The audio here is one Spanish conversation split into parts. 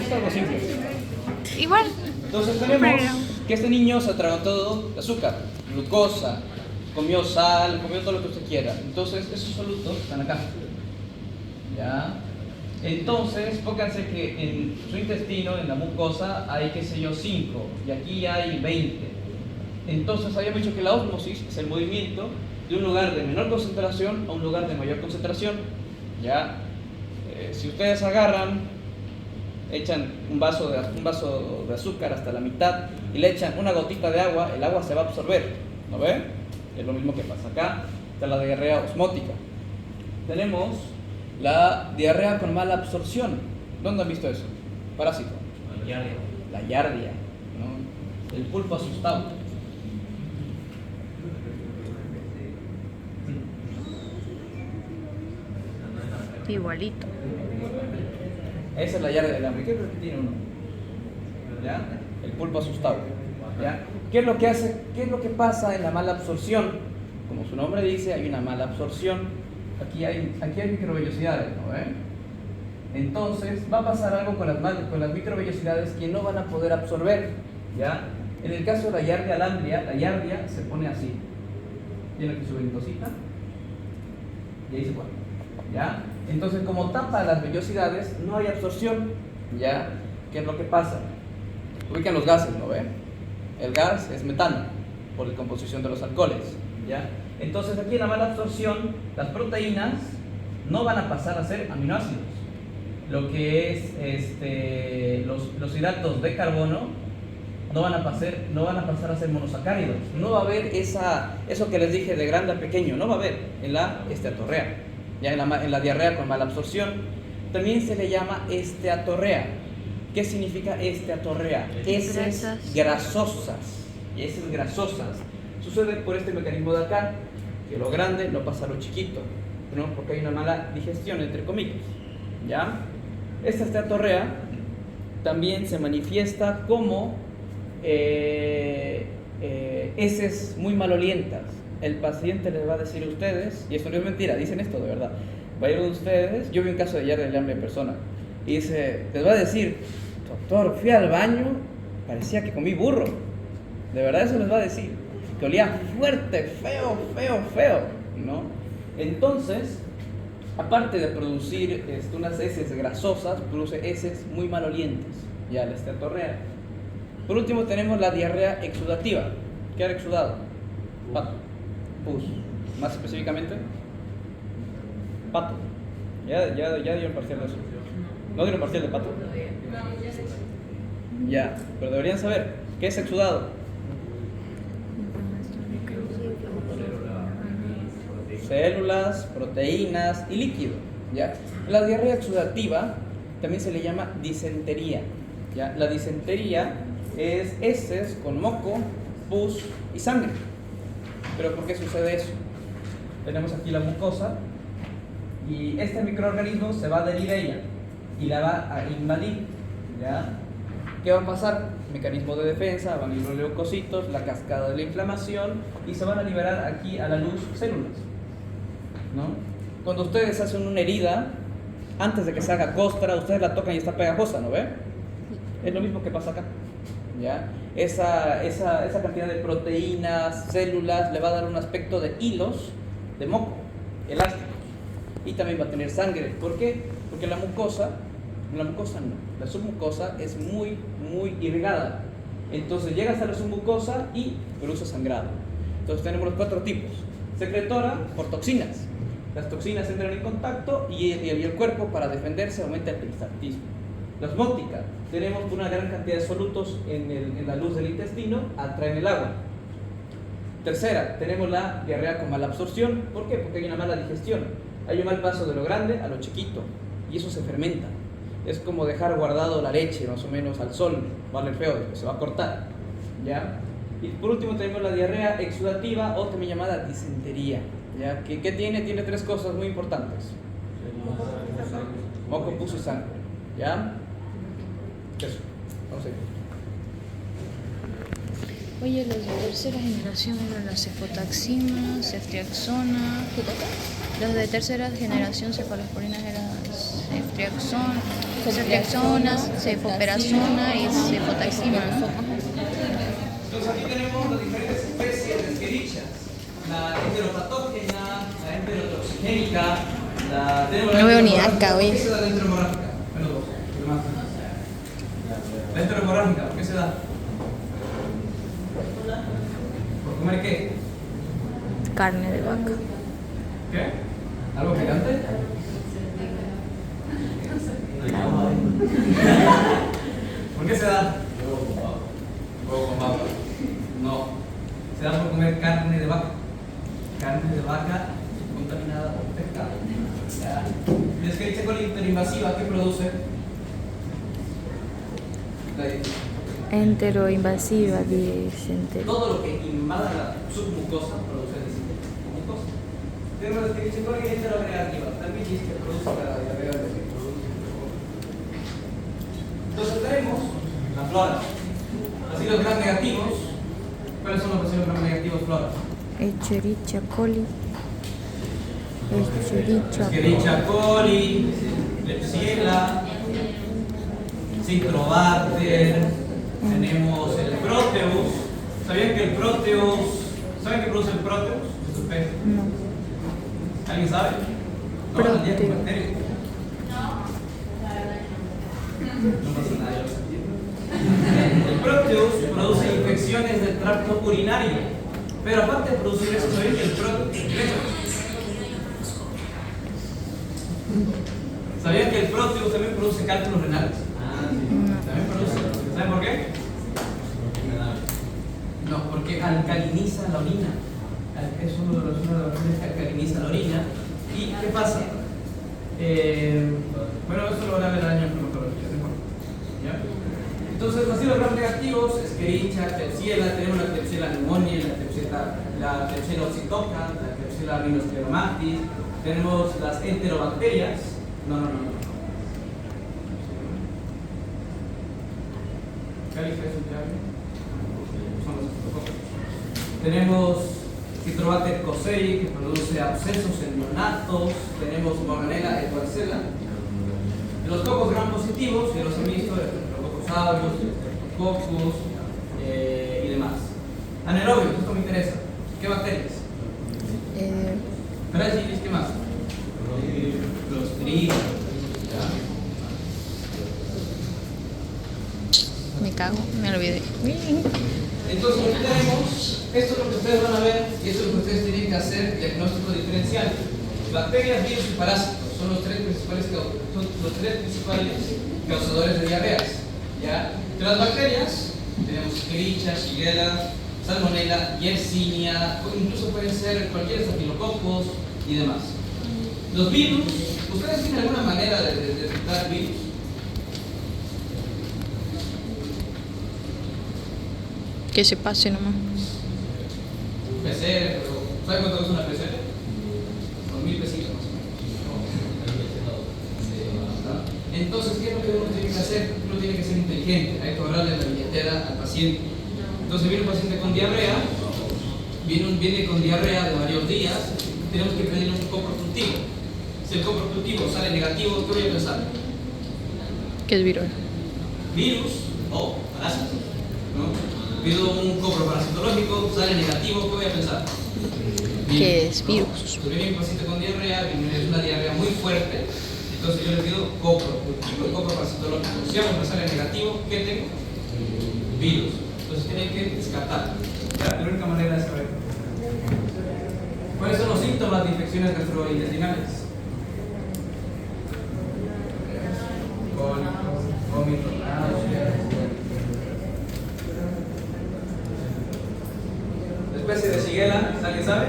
Es algo simple. Igual. Entonces tenemos que este niño se tragó todo de azúcar, glucosa, comió sal, comió todo lo que usted quiera. Entonces esos solutos están acá. ¿Ya? Entonces, pónganse que en su intestino, en la mucosa, hay, qué sé yo, 5 y aquí hay 20. Entonces habíamos dicho que la ósmosis es el movimiento de un lugar de menor concentración a un lugar de mayor concentración. ¿Ya? Si ustedes agarran, echan un vaso de azúcar hasta la mitad y le echan una gotita de agua, el agua se va a absorber. ¿No ven? Es lo mismo que pasa acá. Está la diarrea osmótica. Tenemos la diarrea con mala absorción. ¿Dónde han visto eso? Parásito. La giardia, ¿no? El pulpo asustado. Igualito. Esa es la giardia del hambre. ¿Qué es lo que tiene uno? ¿Ya? El pulpo asustado. ¿Ya? ¿Qué es lo que hace? ¿Qué es lo que pasa en la mala absorción? Como su nombre dice, hay una mala absorción. Aquí hay microvellosidades, ¿no ven? Entonces va a pasar algo con las microvellosidades que no van a poder absorber. ¿Ya? En el caso de la giardia lamblia, la giardia se pone así. Tiene aquí su ventosita y ahí se pone. ¿Ya? Entonces, como tapa las vellosidades, no hay absorción. ¿Ya? ¿Qué es lo que pasa? Ubican los gases, ¿no ven? El gas es metano por descomposición de los alcoholes. ¿Ya? Entonces, aquí en la mala absorción, las proteínas no van a pasar a ser aminoácidos. Lo que es los hidratos de carbono no van a pasar a ser monosacáridos. No va a haber eso que les dije de grande a pequeño, no va a haber en la esteatorrea. Ya en la diarrea con mala absorción también se le llama esteatorrea. ¿Qué significa esteatorrea? Heces grasosas. Heces grasosas. Sucede por este mecanismo de acá, que lo grande no pasa a lo chiquito, ¿no? Porque hay una mala digestión, entre comillas. ¿Ya? Esta esteatorrea también se manifiesta como heces muy malolientas. El paciente les va a decir a ustedes, y esto no es mentira, dicen esto de verdad, va a ir a ustedes, yo vi un caso de giardia del hambre en persona, y dice, les va a decir, doctor, fui al baño, parecía que comí burro. De verdad eso les va a decir, que olía fuerte, feo, ¿no? Entonces, aparte de producir unas heces grasosas, produce heces muy malolientes, ya la esteatorrea. Por último tenemos la diarrea exudativa. ¿Qué era exudado? Pato, pus. Más específicamente, pato. Ya dieron parcial de eso. ¿No dieron parcial de pato? Ya, pero deberían saber, ¿qué es exudado? Células, proteínas y líquido. ¿Ya? La diarrea exudativa también se le llama disentería. ¿Ya? La disentería es heces con moco, pus y sangre. ¿Pero por qué sucede eso? Tenemos aquí la mucosa y este microorganismo se va a adherir a ella y la va a invadir. ¿Ya? ¿Qué va a pasar? Mecanismo de defensa, van a ir los leucocitos, la cascada de la inflamación y se van a liberar aquí a la luz células. ¿No? Cuando ustedes hacen una herida, antes de que se haga costra, ustedes la tocan y está pegajosa, ¿no ve? Es lo mismo que pasa acá. ¿Ya? Esa cantidad de proteínas, células, le va a dar un aspecto de hilos de moco, elásticos. Y también va a tener sangre. ¿Por qué? Porque la mucosa no, la submucosa es muy irrigada. Entonces llega hasta la submucosa y produce sangrado. Entonces tenemos los 4 tipos. Secretora por toxinas. Las toxinas entran en contacto y el cuerpo, para defenderse, aumenta el peristaltismo. La osmótica, tenemos una gran cantidad de solutos en la luz del intestino, atraen el agua. Tercera, tenemos la diarrea con mala absorción. ¿Por qué? Porque hay una mala digestión. Hay un mal paso de lo grande a lo chiquito y eso se fermenta. Es como dejar guardado la leche más o menos al sol, vale feo, después se va a cortar. ¿Ya? Y por último tenemos la diarrea exudativa o también llamada disentería. ¿Ya? ¿Qué tiene? Tiene 3 cosas muy importantes: moco, pus y sangre. ¿Ya? Eso. Vamos a ir. Oye, los de tercera generación eran la cefotaxima, ceftriaxona. Los de tercera generación cefalosporinas eran ceftriaxona, cefoperazona y cefotaxima. Entonces aquí tenemos las diferentes especies de Escherichia. La enteropatógena, la enterotoxigénica, No veo ni acá, ¿Por oye. qué se da la enterohemorrágica? Bueno, dos. ¿Qué más? La enterohemorrágica, ¿por qué se da? ¿Por comer qué? Carne de vaca. ¿Qué? ¿Algo picante? ¿Por qué se da? Huevo con papa. No. Se da por comer carne de vaca. Carne de vaca contaminada por pescado. ¿Ya? Y es que dice con la interinvasiva, ¿qué produce? Enteroinvasiva, disentería. Todo lo que invada la submucosa produce mucosa. Tenemos la Escherichia coli enteronegativa. También dice que produce la diarrea de leche. Entonces tenemos la flora. Bacilos gram negativos. ¿Cuáles son los bacilos gram negativos flora? Escherichia coli. Escherichia coli, Klebsiella, Citrobacter, tenemos el Proteus. ¿Sabían que el Proteus, ¿saben qué produce el Proteus? Es un pez. No. ¿Alguien sabe? No, Proteus. el diente bacterio. No pasa nada, yo lo sé. El Proteus produce infecciones del tracto urinario. Pero aparte de producir eso, ¿saben que el Proteus ¿sabían que el Proteus también produce cálculos renales? También produce. ¿Saben por qué? No, porque alcaliniza la orina. Es uno de los bacterias que alcaliniza la orina. ¿Y qué pasa? Bueno, eso lo van a ver el año en farmacología, ¿de acuerdo? ¿Ya? Entonces, bacilos gram negativos, Escherichia, Klebsiella, tenemos la Klebsiella pneumoniae, la Klebsiella oxytocans, la Klebsiella rhinoscleromatis, tenemos las enterobacterias. No. Son los citococos. Tenemos Citrobacter cocei, que produce abscesos en neonatos. Tenemos Morganella edwardsella. Los cocos gram positivos, ya los he visto, Streptococcus aureus, Streptococcus y demás. Anaerobios, esto me interesa. ¿Qué bacterias? Fragilis, ¿qué más? Clostridium. Me cago, me olvidé. Entonces, aquí tenemos, esto es lo que ustedes van a ver y esto es lo que ustedes tienen que hacer diagnóstico diferencial. Bacterias, virus y parásitos son los tres principales causadores de diarreas. ¿Ya? De las bacterias tenemos Escherichia, Shigella, Salmonella, Yersinia, incluso pueden ser cualquier estafilococos y demás. Los virus, ¿ustedes tienen alguna manera de detectar virus? Que se pase nomás. PCR, pero ¿saben cuánto cuesta una PCR? Con 1000 pesitos más o menos. Entonces, ¿qué es lo que uno tiene que hacer? Uno tiene que ser inteligente, hay que cobrarle la billetera al paciente. Entonces viene un paciente con diarrea, viene con diarrea de varios días, tenemos que pedir un coproductivo. Si el coproductivo sale negativo, ¿qué voy a pensar? ¿Qué es virus? Virus o parásito, ¿no? Pido un coproparasitológico, sale negativo, ¿qué voy a pensar? ¿Qué es virus? Si viene un paciente con diarrea, es una diarrea muy fuerte, entonces yo le pido coproductivo y coproparasitológico. Si algo me sale negativo, ¿qué tengo? Virus. Entonces tienen que descartar. La única manera de saber. ¿Cuáles son los síntomas de infecciones gastrointestinales? Vómito, náuseas. La especie de Shigella, ¿alguien sabe?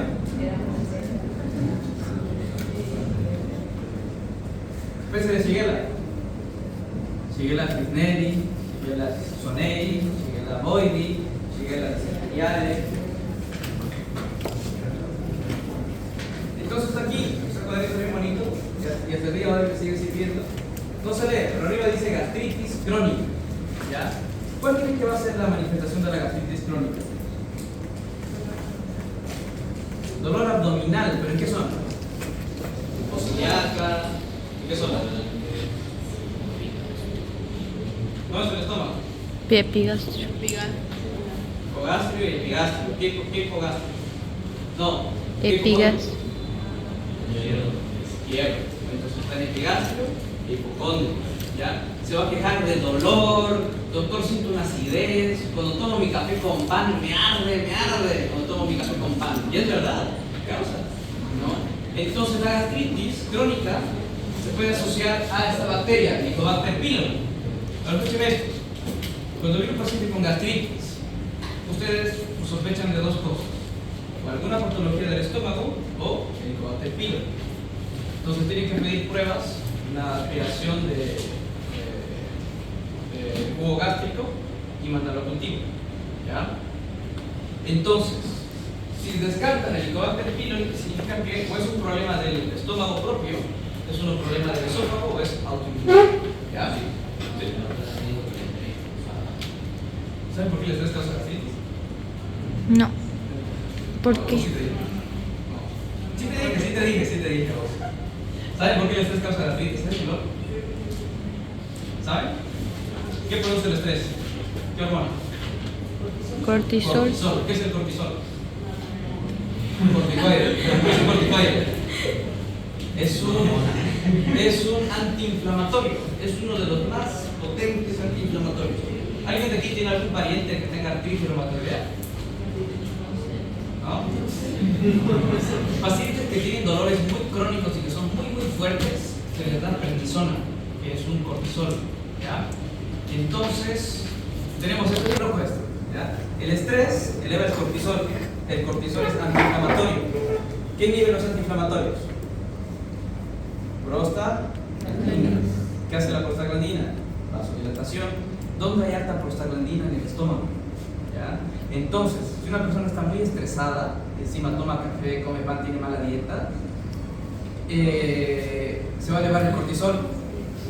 Especie de Shigella. Shigella Kirchneri, Shigella sonei, Shigella boydii, Shigella dysenteriae. Entonces aquí, este cuadrito bien bonito, y hasta el día de hoy me sigue sirviendo. No se lee, pero arriba dice gastritis crónica. ¿Ya? ¿Cuál creen que va a ser la manifestación de la gastritis crónica? Dolor abdominal, ¿pero en qué zona? O celíaca, ¿en qué zona? Epigastrio. Hipogastrio y epigastrio. ¿Qué hipogastrio? No. Epigastrio. Izquierdo. Entonces está en epigastrio y hipocondrio. ¿Ya? Se va a quejar de dolor. Doctor, siento una acidez. Cuando tomo mi café con pan me arde. Cuando tomo mi café con pan. Y es verdad. Causa. ¿No? Entonces la gastritis crónica se puede asociar a esta bacteria, Helicobacter pylori. Ahora escuchen esto. Cuando viene un paciente con gastritis, ustedes sospechan de dos cosas: o alguna patología del estómago o Helicobacter pylori. Entonces tienen que pedir pruebas, una aspiración de jugo gástrico y mandarlo a cultivo. ¿Ya? Entonces, si descartan el Helicobacter pylori, significa que o es un problema del estómago propio, es un problema del esófago o es autoinmune. ¿Ya? Sí. ¿Saben por qué les da causa de gastritis? No. ¿Por qué? Sí te dije. ¿Saben por qué el estrés causa gastritis? ¿Saben? ¿Qué produce el estrés? ¿Qué hormona? Cortisol. ¿Qué es el cortisol? Corticoide. ¿Qué es el corticoide? Es un antiinflamatorio. Es uno de los más potentes antiinflamatorios. ¿Alguien de aquí tiene algún pariente que tenga artritis reumatoidea? ¿No? Pacientes que tienen dolores muy crónicos y que son muy fuertes, se les da prednisona, que es un cortisol. ¿Ya? Entonces, tenemos esto y rojo esto. ¿Ya? El estrés eleva el cortisol. El cortisol es antiinflamatorio. ¿Qué inhibe los antiinflamatorios? Prostaglandina. ¿Qué hace la prostaglandina? Vasodilatación. ¿Dónde hay alta prostaglandina? En el estómago. ¿Ya? Entonces, si una persona está muy estresada, encima toma café, come pan, tiene mala dieta, se va a elevar el cortisol.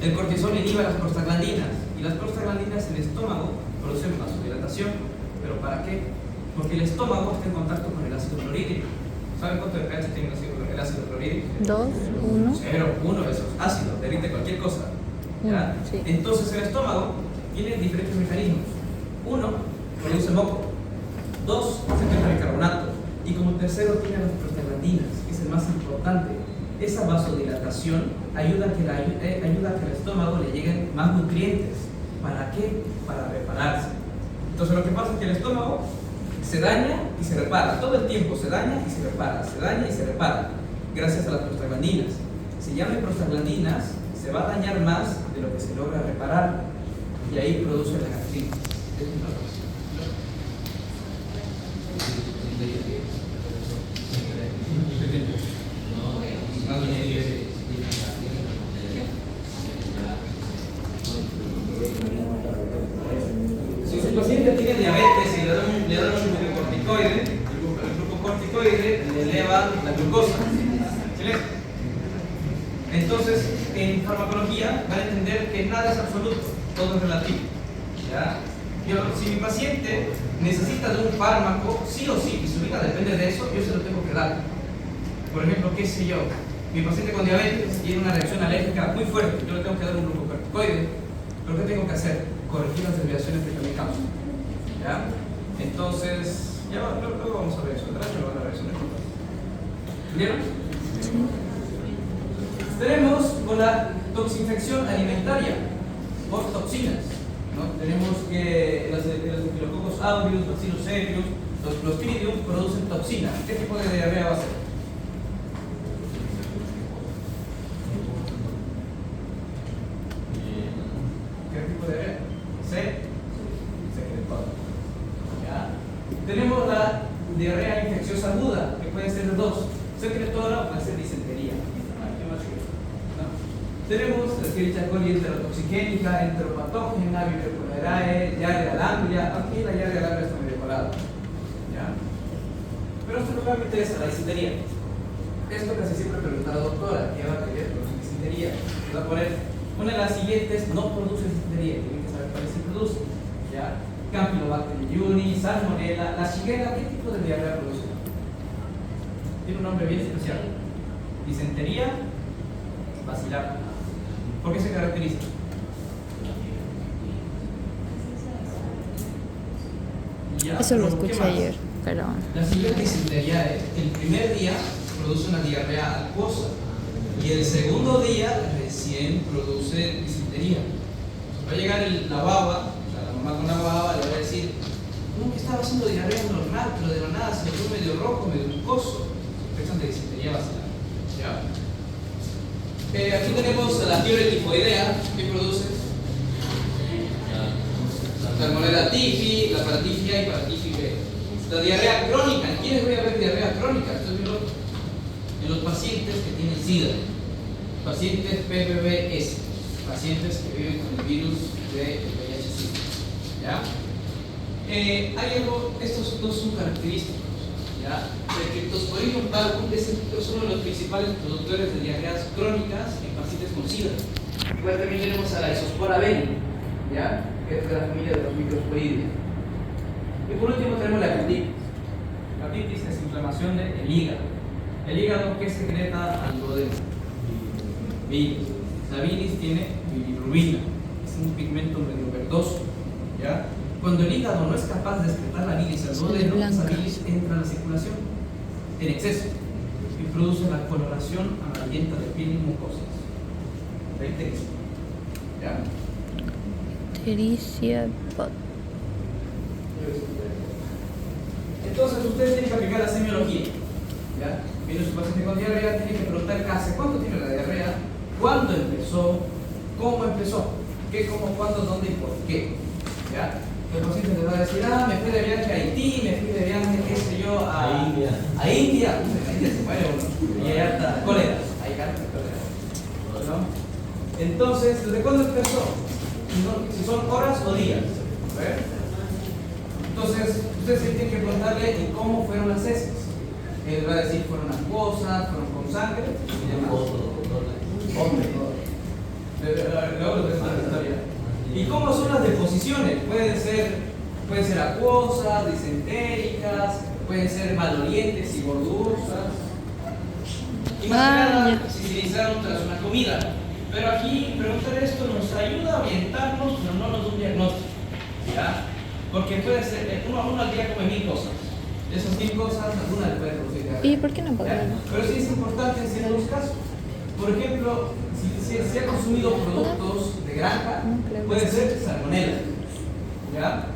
El cortisol inhibe las prostaglandinas y las prostaglandinas en el estómago producen vasodilatación. ¿Pero para qué? Porque el estómago está en contacto con el ácido clorhídrico. ¿Saben cuánto de pH tiene el ácido clorhídrico? 2, 1. 0, 1, eso es ácido, derrite cualquier cosa. ¿Ya? Sí. Entonces el estómago tiene diferentes mecanismos. 1, produce moco. 2, secreta bicarbonato. Y como tercero tiene las prostaglandinas, que es el más importante. Esa vasodilatación ayuda a que al estómago le lleguen más nutrientes. ¿Para qué? Para repararse. Entonces lo que pasa es que el estómago se daña y se repara. Todo el tiempo se daña y se repara, se daña y se repara. Gracias a las prostaglandinas. Si ya no hay prostaglandinas, se va a dañar más de lo que se logra reparar. Y ahí produce la gastritis. Si su paciente tiene diabetes y le dan un glucocorticoide, el glucocorticoide le eleva la glucosa. ¿Sí? Entonces, en farmacología van a entender que nada es absoluto, todo es relativo. ¿Ya? Si mi paciente necesita de un fármaco, sí o sí, y su vida depende de eso, yo se lo tengo que dar. Por ejemplo, qué sé yo, mi paciente con diabetes tiene una reacción alérgica muy fuerte, yo le tengo que dar un glucocorticoide, pero ¿qué tengo que hacer? Corregir las desviaciones que me causan. ¿Ya? Entonces, luego vamos a ver eso, atrás lo van a ver eso. ¿Vieron? Tenemos con la toxinfección alimentaria por toxinas, ¿no? Tenemos que los Staphylococcus aureus, Bacillus cereus, los Clostridium producen toxinas. ¿Qué tipo de diarrea va a ser? ¿Qué tipo de diarrea? Secretoria. ¿Ya? Tenemos la diarrea infecciosa aguda, que puede ser de dos: secretora o puede ser disentería. Tenemos Escherichia coli enterotoxigénica, enteropatógena, Vibrio cholerae, Giardia lamblia. Aquí la Giardia lamblia está medio colada. ¿Ya? Pero esto no me interesa, la disentería. Esto casi siempre pregunta a la doctora: ¿qué va a tener con disentería? Va a poner una de las siguientes: no produce disentería, tienen que saber cuál se produce. ¿Ya? Campylobacter jejuni, salmonella. La shigella, ¿qué tipo de diarrea produce? Tiene un nombre bien especial: disentería basilar. ¿Por qué se caracteriza? ¿Ya? Eso lo ¿Qué escuché más? ayer, pero... La siguiente disentería es, el primer día produce una diarrea acuosa y el segundo día recién produce disentería. Va a llegar la guagua, o sea, la mamá con la guagua le va a decir, no, que estaba haciendo diarrea normal, pero de la nada se volvió medio rojo, medio mucoso. Sospechan de disentería vacilar. ¿Ya? Aquí tenemos la fiebre tifoidea, que produce la salmonela tifi, la paratifia y paratifia B. La diarrea crónica, ¿en quiénes voy a ver diarrea crónica? Esto es en los pacientes que tienen SIDA, pacientes PBBS, pacientes que viven con el virus de VIH-Sida. ¿Ya? Hay algo, estos dos son característicos. ¿Ya? El Cryptosporidium falcum es uno de los principales productores de diarreas crónicas en pacientes con SIDA. Igual también tenemos a la Isospora beli, ¿ya? Que es de la familia de los microsporidios. Y por último tenemos la hepatitis. La hepatitis es inflamación del hígado. El hígado que secreta al duodeno. Bilis. La bilis tiene bilirrubina. Es un pigmento medio verdoso. ¿Ya? Cuando el hígado no es capaz de excretar la bilis al duodeno, esa bilis entra a la circulación en exceso y produce la coloración amarillenta de piel y mucosas. ¿Ya? Tericia Pot. Entonces ustedes tienen que aplicar la semiología. ¿Ya? Viene su paciente con diarrea, tiene que preguntar ¿hace cuánto tiene la diarrea? ¿Cuándo empezó? ¿Cómo empezó? ¿Qué, cómo, cuándo, dónde y por qué? ¿Ya? El paciente le va a decir, me fui de viaje a Haití, me fui de viaje, qué sé yo, a India. A India, pues en India se muere uno. Y hay harta cólera. Hay harta cólera. ¿No? Entonces, ¿desde cuándo empezó? Si son horas o días. ¿Ver? Entonces, ustedes tienen que preguntarle ¿y cómo fueron las heces? Él va a decir, fueron acuosas, fueron con sangre y demás. Luego les la historia. ¿Y cómo son las deposiciones? Pueden ser acuosas, disentéricas, pueden ser malolientes y gordurosas. Y más que nada, si se iniciaron tras una comida. Pero aquí preguntar esto nos ayuda a orientarnos, pero no nos da un diagnóstico. ¿Ya? Porque puede ser, uno al día come 1000 cosas. De esas 1000 cosas, alguna le puede producir diarrea. ¿Y por qué no pagaron? Pero sí es importante en ciertos casos. Por ejemplo, si ha consumido productos de granja, puede ser salmonela. ¿Ya?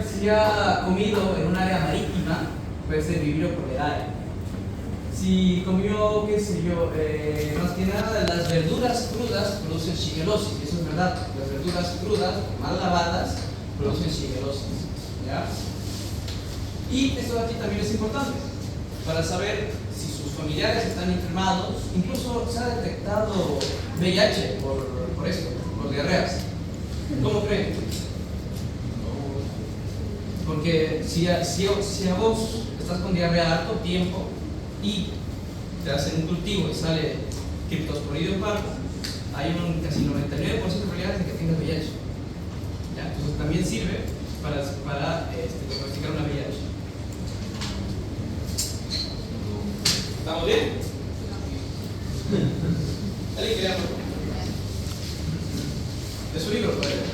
Si ha comido en un área marítima, puede ser Vibrio cholerae. Si comió, qué sé yo, más que nada las verduras crudas producen shigellosis, eso es verdad. Las verduras crudas, mal lavadas, producen shigellosis. ¿Ya? Y esto de aquí también es importante para saber si sus familiares están enfermados. Incluso se ha detectado VIH por esto, por diarreas. ¿Cómo creen? Porque si a vos estás con diarrea harto tiempo y te hacen un cultivo y sale Cryptosporidium falcum, hay un casi 99% de probabilidades de que tengas VIH. ¿Ya? Entonces también sirve para diagnosticar una VIH. ¿Estamos bien? ¿Alguien quiere algo? De su libro, por ejemplo.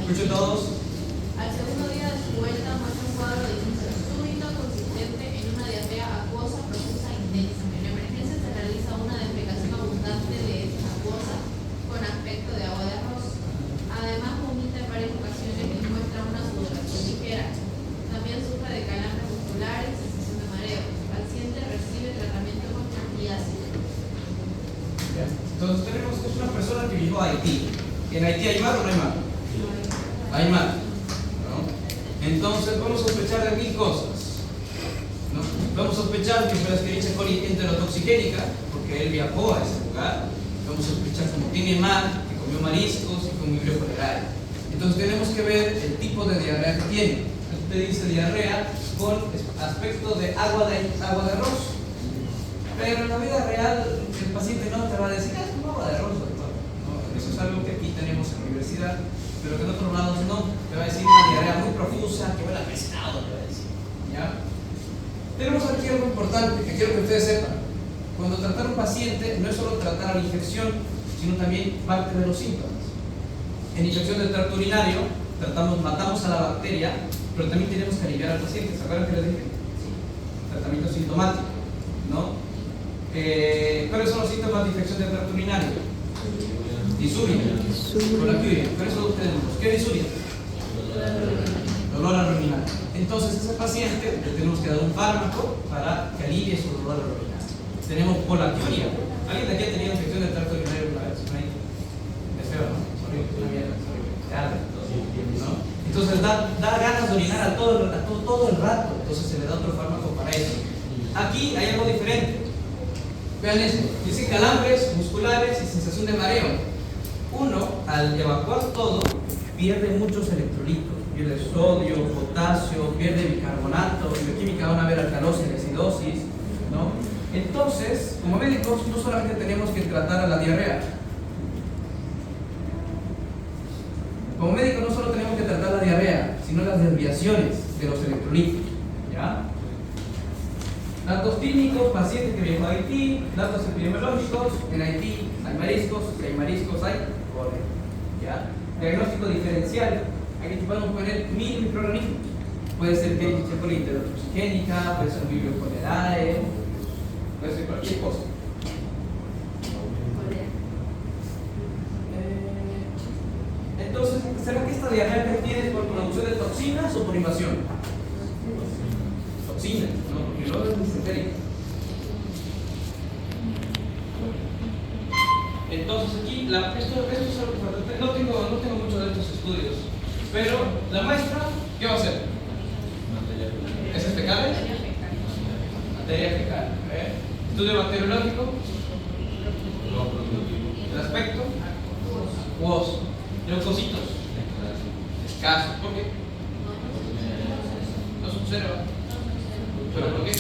Escuchen todos. Al segundo día de su vuelta muestra un cuadro de inicio súbito consistente en una diarrea acuosa profusa e intensa. En emergencia se realiza una defecación abundante de esta acuosa con aspecto de agua de arroz. Además vomita en varias ocasiones y muestra una sudoración ligera. También sufre de calambres musculares y sensación de mareo. El paciente recibe tratamiento con antiácido. Entonces tenemos que es una persona que viajó a Haití. ¿En Haití hay mar o no hay mar? Hay mar. ¿No? Entonces vamos a sospechar de 1000 cosas. ¿No? Vamos a sospechar que fue la Escherichia coli enterotoxigénica, porque él viajó a ese lugar. Vamos a sospechar como tiene mar, que comió mariscos y comió Vibrio cholerae. Entonces tenemos que ver el tipo de diarrea que tiene. Usted dice diarrea con aspecto de agua de arroz. Pero en la vida real el paciente no te va a decir, es como agua de arroz, doctor. No, eso universidad, pero que en otros lados no. Te va a decir una diarrea muy profusa, que huele a pescado, te va a decir. ¿Ya? Tenemos aquí algo importante que quiero que ustedes sepan. Cuando tratar a un paciente no es solo tratar a la infección, sino también parte de los síntomas. En infección del tracto urinario, matamos a la bacteria, pero también tenemos que aliviar al paciente. ¿Se acuerdan que les dije? Tratamiento sintomático, ¿no? ¿Cuáles son los síntomas de infección del tracto urinario? Disuria, colaquiuria. ¿Cuáles son ustedes? ¿Qué es disuria? Dolor al orinar. Entonces, a ese paciente le tenemos que dar un fármaco para que alivie su dolor al orinar. Tenemos colaquiuria. ¿Alguien de aquí ha tenido infección del tracto urinario alguna vez? Es feo, ¿no? Es horrible, es una mierda, es horrible. Te arde, ¿no? Entonces da ganas de orinar a todo el rato. Entonces se le da otro fármaco para eso. Aquí hay algo diferente. Vean esto. Dice calambres musculares y sensación de mareo. Uno, al evacuar todo, pierde muchos electrolitos. Pierde sodio, potasio, pierde bicarbonato. En bioquímica van a ver alcalosis y acidosis, ¿no? Entonces, como médicos, no solamente tenemos que tratar a la diarrea. Como médicos no solo tenemos que tratar la diarrea, sino las desviaciones de los electrolitos. ¿Ya? Datos clínicos, paciente que viajó a Haití, datos epidemiológicos, en Haití hay mariscos, si hay mariscos hay cobre. ¿Ya? Diagnóstico diferencial, aquí podemos poner 1000 microorganismos. Puede ser Escherichia coli enterotoxigénica, puede ser un Vibrio cholerae, puede ser cualquier cosa. Entonces, ¿será que esta diarrea que tiene es por producción de toxinas o por invasión? Toxinas, ¿no? Porque no es disentérica. Entonces aquí, esto es algo importante. No tengo mucho de estos estudios, pero la muestra, ¿qué va a hacer? ¿Es fecal? Materia fecal. Estudio bacteriológico. El aspecto. Acuoso. Leucocitos. Escasos. ¿Por qué? No se observa. ¿Pero por qué?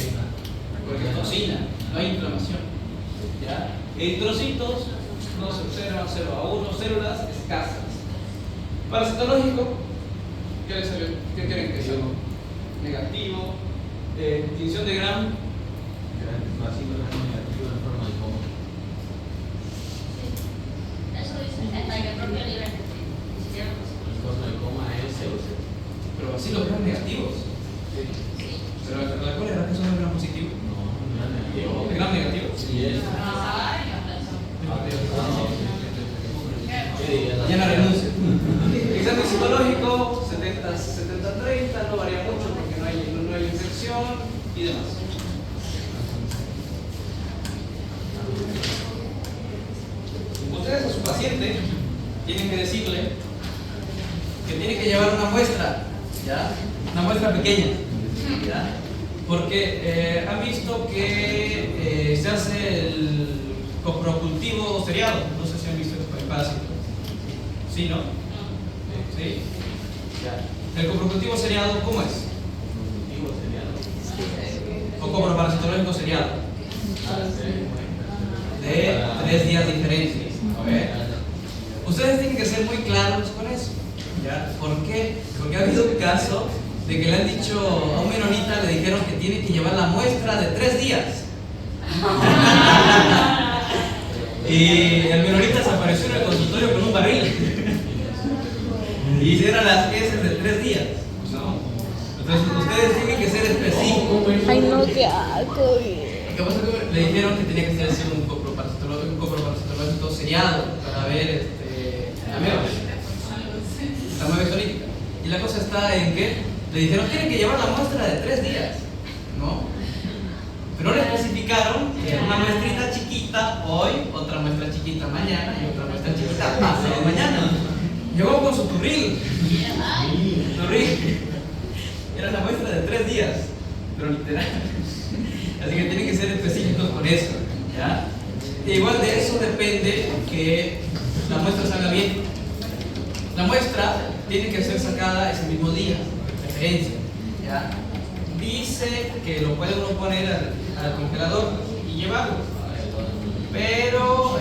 Porque es toxina, no hay inflamación. ¿Ya? Eritrocitos no se observan, 0 a 1, células escasas. Parasitológico, ¿qué les salió? ¿Qué quieren que sea? Negativo. Tinción de Gram. Negativo en forma de coma. Eso dice, hasta que el propio nivel. En forma de coma es C. Pero así los Gram negativos. Pero la cólera que son los Gram positivos. No, no es negativo. ¿Gram negativo? Sí, es. Ya no renuncio. Examen psicológico, 70-30, no varía mucho porque no hay infección y demás. Ustedes a su paciente tienen que decirle que tiene que llevar una muestra, ¿ya? Una muestra pequeña, ¿ya? Porque han visto que se hace el coprocultivo seriado. No sé si han visto el parásito. ¿Sí, no? ¿Sí? Ya. ¿El coprocultivo seriado cómo es? O coproparasitológico seriado. De 3 días de diferencia. Ustedes tienen que ser muy claros con eso. ¿Ya? ¿Por qué? Porque ha habido un caso de que le han dicho a un menonita, le dijeron que tiene que llevar la muestra de 3 días. Y el menonita se apareció en el consultorio con un barril. Y eran las heces de 3 días. ¿No? Entonces ustedes tienen que ser específicos. Ay, no, qué asco. ¿Qué pasa? Que le dijeron que tenía que ser un coproparasitológico seriado para ver la mueva histolítica. Y la cosa está en que le dijeron tienen que llevar la muestra de 3 días, ¿no? Pero le especificaron una muestrita chiquita hoy, otra muestra chiquita mañana y otra muestra chiquita pasado mañana. Llegó con su turril. Era la muestra de 3 días, pero literal. Así que tienen que ser específicos con eso, ¿ya? E igual de eso depende que la muestra salga bien. La muestra tiene que ser sacada ese mismo día, de preferencia, ¿ya? Dice que lo puede uno poner al congelador y llevarlo, pero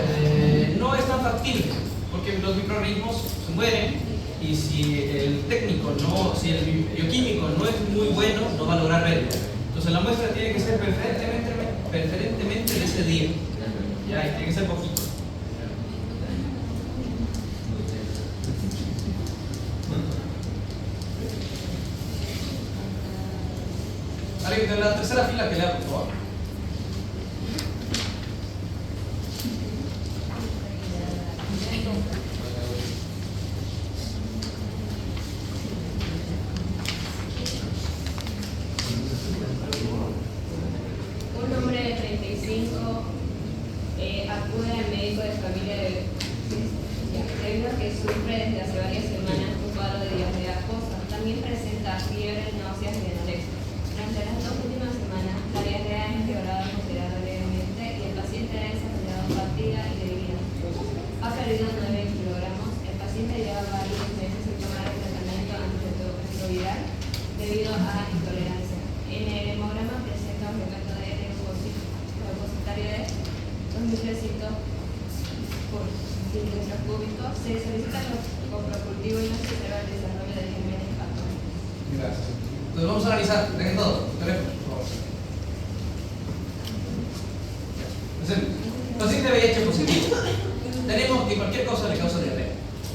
no es tan factible. porque los microorganismos se mueren y si el técnico si el bioquímico no es muy bueno, no va a lograr verlo. Entonces la muestra tiene que ser preferentemente de ese día. Ya, y tiene que ser poquito. Alguien de la tercera fila que lea, por favor. Un hombre de 35 acude al médico de familia debido a que sufre desde hace varias semanas un cuadro de diarrea acuosa. También presenta fiebre, náuseas y anorexia. Durante las 2 últimas semanas, la diarrea ha empeorado considerablemente y el paciente ha desarrollado fatiga y debilidad. Ha perdido 9 kilogramos. El paciente lleva varios meses sin tomar el tratamiento antirretroviral debido a intolerancia. En el hemograma presenta un aumento de leucocitario de 2.300 por centímetro cúbico. Se solicita el coprocultivo y no se observa el desarrollo de gérmenes patógenos. Gracias. Entonces vamos a analizar, tengan todo, teléfono, por favor. Paciente VIH positivo. Tenemos que cualquier cosa le causa diarrea.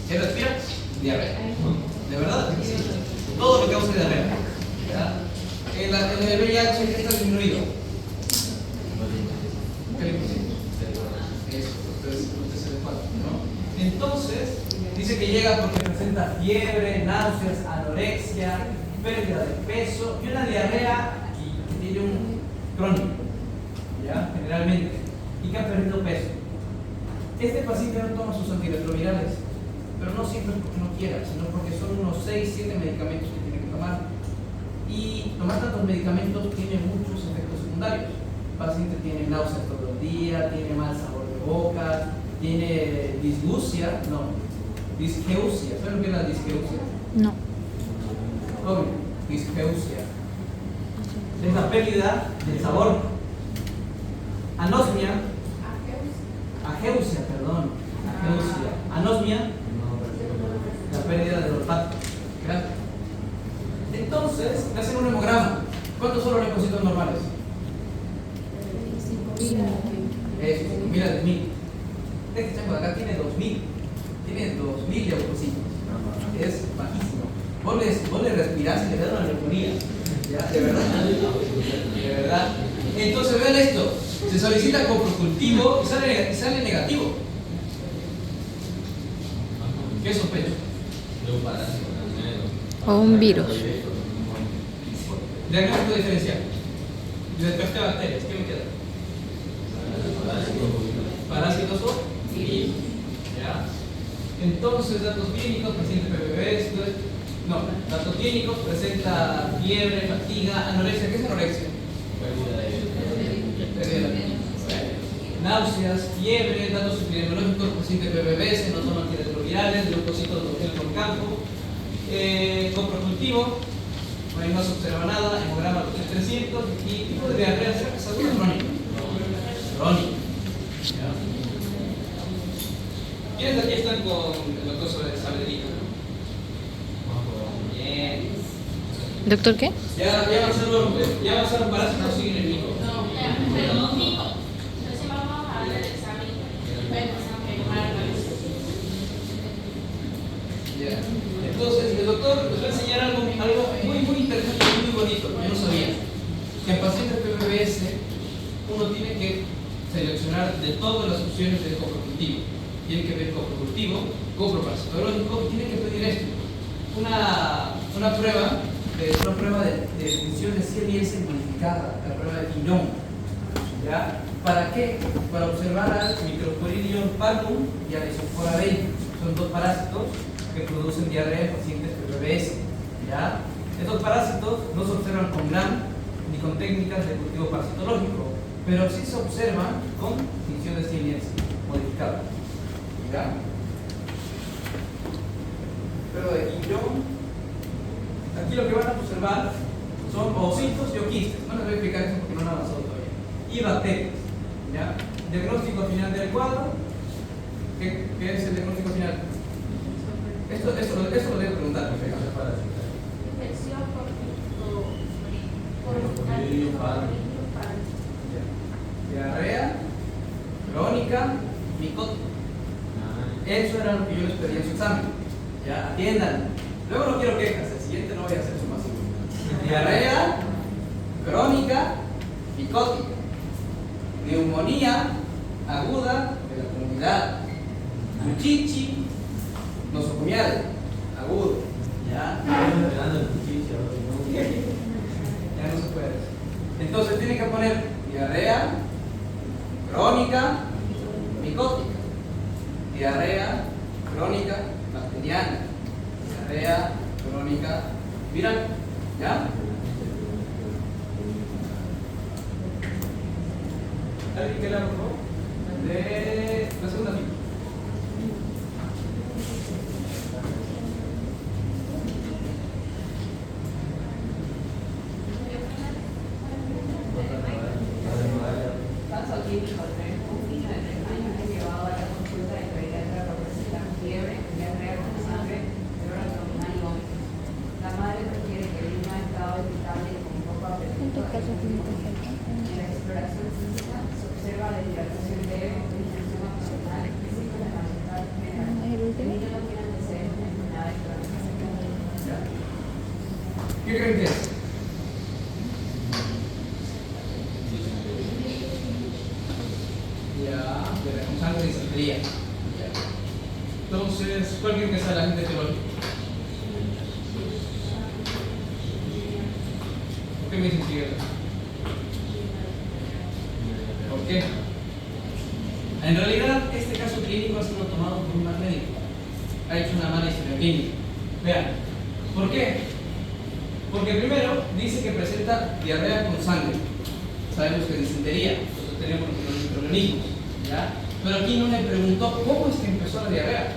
¿Qué respira? Diarrea. ¿De verdad? Sí. Todo le causa diarrea. ¿Ya? En el VIH está disminuido. ¿Qué le pusimos? Eso, entonces se le falta, ¿no? Entonces, dice que llega porque presenta fiebre, náuseas, anorexia, pérdida de peso y una diarrea que tiene un crónico, ¿ya? Generalmente, y que ha perdido peso. Este paciente no toma sus antirretrovirales, pero no siempre es porque no quiera, sino porque son unos 6-7 medicamentos que tiene que tomar. Y tomar tantos medicamentos tiene muchos efectos secundarios. El paciente tiene náuseas todo el día, tiene mal sabor de boca, tiene disgeusia, ¿saben lo que es la disgeusia? No. Obvio, disgeusia. Es la pérdida del sabor. Anosmia. Ageusia. Anosmia. La pérdida del olfato. Gracias. Entonces, le hacen un hemograma. ¿Cuántos son los leucocitos normales? Eso, 5.000 a 10.000. Este chango de acá tiene 2.000. Tiene 2.000 leucocitos. Es bajísimo. Vos le respirás y le das una neumonía. ¿Ya? De verdad. De verdad. Entonces, vean esto. Se solicita coprocultivo y sale negativo. ¿Qué sospecho? O un virus. Diagnóstico diferencial. Y después de bacterias, ¿qué me queda? Parásitos o virus. ¿Ya? Entonces, datos clínicos, paciente PPB, datos clínicos, presenta fiebre, fatiga, anorexia. ¿Qué es anorexia? Náuseas, fiebre, datos epidemiológicos, paciente PPB, no son antirretrovirales, leucocitos con campo, coprocultivo, no se observa nada, hemograma 300 y tipo de diarrea, ¿será que es aguda o crónica? Crónica. ¿Quiénes de aquí están con el doctor Saavedra? Bien. ¿Doctor qué? ¿Ya avanzaron parásitos o siguen el mico? No, pero mico. Entonces vamos a dar el examen. Yeah. Entonces, el doctor les va a enseñar algo muy interesante y muy bonito, que yo no sabía. Que en pacientes PPBS uno tiene que seleccionar de todas las opciones del coprocultivo. Tiene que ver coprocultivo, coproparasitológico, y tiene que pedir esto. Una prueba de función de Ciel-Nielsen modificada, la prueba de Quinón. ¿Ya? ¿Para qué? Para observar al Microsporidium pallidum y al Isophora baby. Son dos parásitos que producen diarrea en pacientes PPBS. ¿Ya? Estos parásitos no se observan con GRAM ni con técnicas de cultivo parasitológico, pero sí se observan con función de Ciel-Nielsen modificada. ¿Ya? Pero de Quinón. Aquí lo que van a observar son ovocitos y oquistes. No les voy a explicar eso porque no han avanzado todavía. Y bacterias. ¿Ya? Diagnóstico final del cuadro. ¿Qué es el diagnóstico final? Esto lo debo preguntar. Infección Diarrea crónica micótica. Eso era lo que yo les pedí en su examen. Ya, atiendan. Luego no quiero quejas, el siguiente no voy a hacer su más. Diarrea crónica micótica. Neumonía aguda de la comunidad. Cuchichi nosocomial agudo. Ya. Ya no se puede. Entonces tiene que poner diarrea crónica micótica, diarrea crónica bacteriana, diarrea crónica viral. ¿Ya? ¿Alguien que le haga, por favor? De la segunda fila. Caso clínico 3, un niño de 3 años es llevado a la consulta de pediatra por presentar fiebre, diarrea con sangre, dolor abdominal y vómito. La madre requiere que el niño en estado irritable y con poco apetito. En la exploración física se observa la hidratación leve, distensión abdominal, síntomas de malestar general. El niño no tiene antecedentes de enfermedades crónicas. ¿Qué creen que es? Con sangre y disentería. Entonces, ¿cuál creen que sea la gente teológica? ¿Por qué me dicen cigarro? ¿Por qué? En realidad, este caso clínico ha sido tomado por un mal médico. Ha hecho una mala historia clínica. Vean, ¿por qué? Porque primero dice que presenta diarrea con sangre. Sabemos que es disentería, entonces tenemos los microorganismos. ¿Ya? Pero aquí no le preguntó cómo es que empezó la diarrea.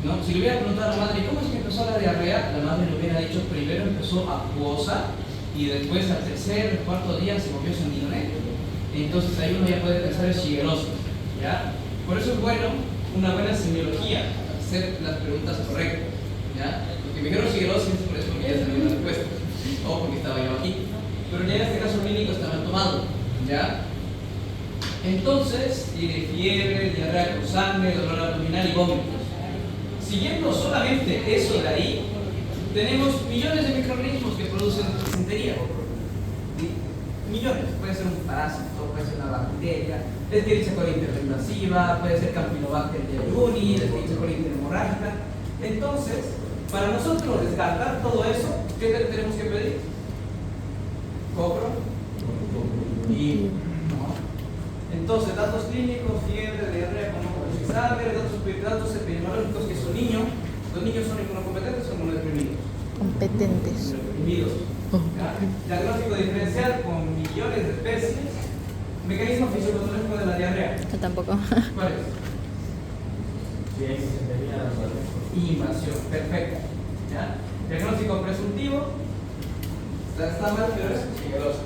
¿No? Si le hubiera preguntado a la madre cómo es que empezó la diarrea, la madre le hubiera dicho primero empezó acuosa y después al tercer o cuarto día se volvió sanguinolenta. Entonces ahí uno ya puede pensar en shigelosis. ¿Ya? Por eso es bueno una buena semiología, hacer las preguntas correctas. ¿Ya? Porque me dijeron shigelosis, por eso porque ya salió la respuesta. O porque estaba yo aquí. Pero ya en este caso clínico estaba tomado. ¿Ya? Entonces, tiene fiebre, diarrea con sangre, dolor abdominal y vómitos. Siguiendo solamente eso de ahí, tenemos millones de microorganismos que producen disentería. Millones. Puede ser un parásito, puede ser una bacteria, Escherichia coli interinvasiva, puede ser Campylobacter jejuni, Escherichia coli interhemorrágica. Entonces, para nosotros descartar todo eso, ¿qué tenemos que pedir? Copro y entonces, datos clínicos, fiebre, diarrea con ojos y sangre, datos epidemiológicos que son niños. Los niños son inmunocompetentes o inmunodeprimidos. Competentes. Inmunodeprimidos. Diagnóstico diferencial con millones de especies. Mecanismo fisiopatológico de la diarrea. Yo tampoco. ¿Cuál es? Invasión. Perfecto. ¿Ya? Diagnóstico presuntivo. Está mal, pero es shigelosis.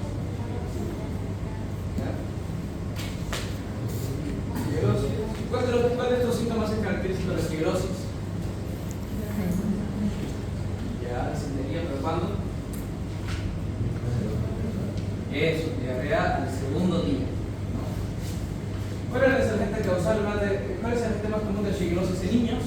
¿Cuál de estos síntomas es característico de la shigelosis? Ya, disentería, pero ¿cuándo? Eso, diarrea al segundo día. ¿No? ¿Cuál es el agente causal cuál es el agente más común de shigelosis en niños?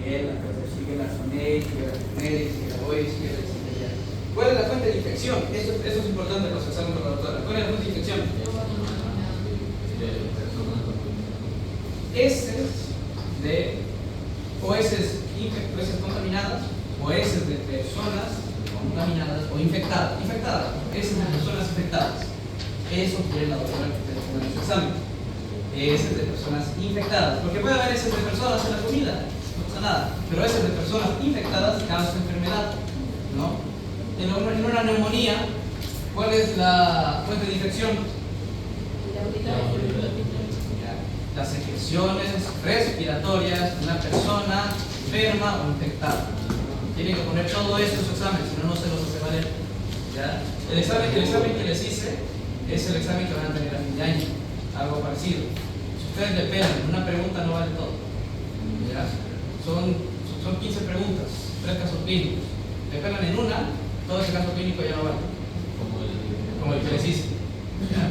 Shigella sonei, Shigella teneris, Shigella bovis, Shigella disentería. ¿Cuál es la fuente de infección? Eso es importante para los exámenes con la doctora. ¿Cuál es la fuente de infección? Heces contaminadas o heces de personas contaminadas o infectadas. Heces de personas infectadas. Eso quiere la doctora en su examen. Heces de personas infectadas. Porque puede haber heces de personas en la comida, no pasa nada. Pero heces de personas infectadas causan enfermedad. ¿No? En una neumonía, ¿cuál es la fuente de infección? Las infecciones respiratorias de una persona enferma o infectada. Tienen que poner todo eso en su examen, si no, no se los hace valer. ¿Ya? El examen que les hice es el examen que van a tener a fin de año, algo parecido. Si ustedes le pelan, una pregunta no vale todo. ¿Ya? Son 15 preguntas, 3 casos clínicos. Le pelan en una, todo ese caso clínico ya no vale. Como el que les hice. ¿Ya?